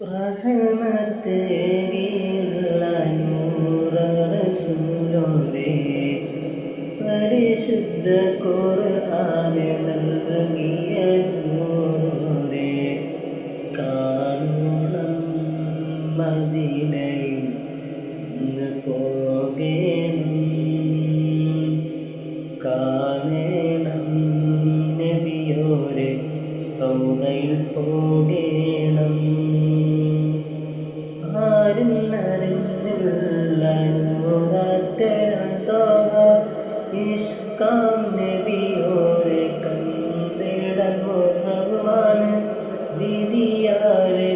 റഹ്മത്തേറിയുള്ള നൂറ് റസൂലോരേ, പരിശുദ്ധ ഖുർആൻ നൽകിയ നൂറേ, കാണണം മദീനയിൽ ഇന്ന് പോകേണം, കാണണം നബിയോരെ റൗളയിൽ പോകേണം. ആരും അറിഞ്ഞില്ല നൂറാത്തരം തോക ഇഷ്കാം നബിയോരെ കണ്ടിടാൻ മോഹമാണ് വിധിയാരെ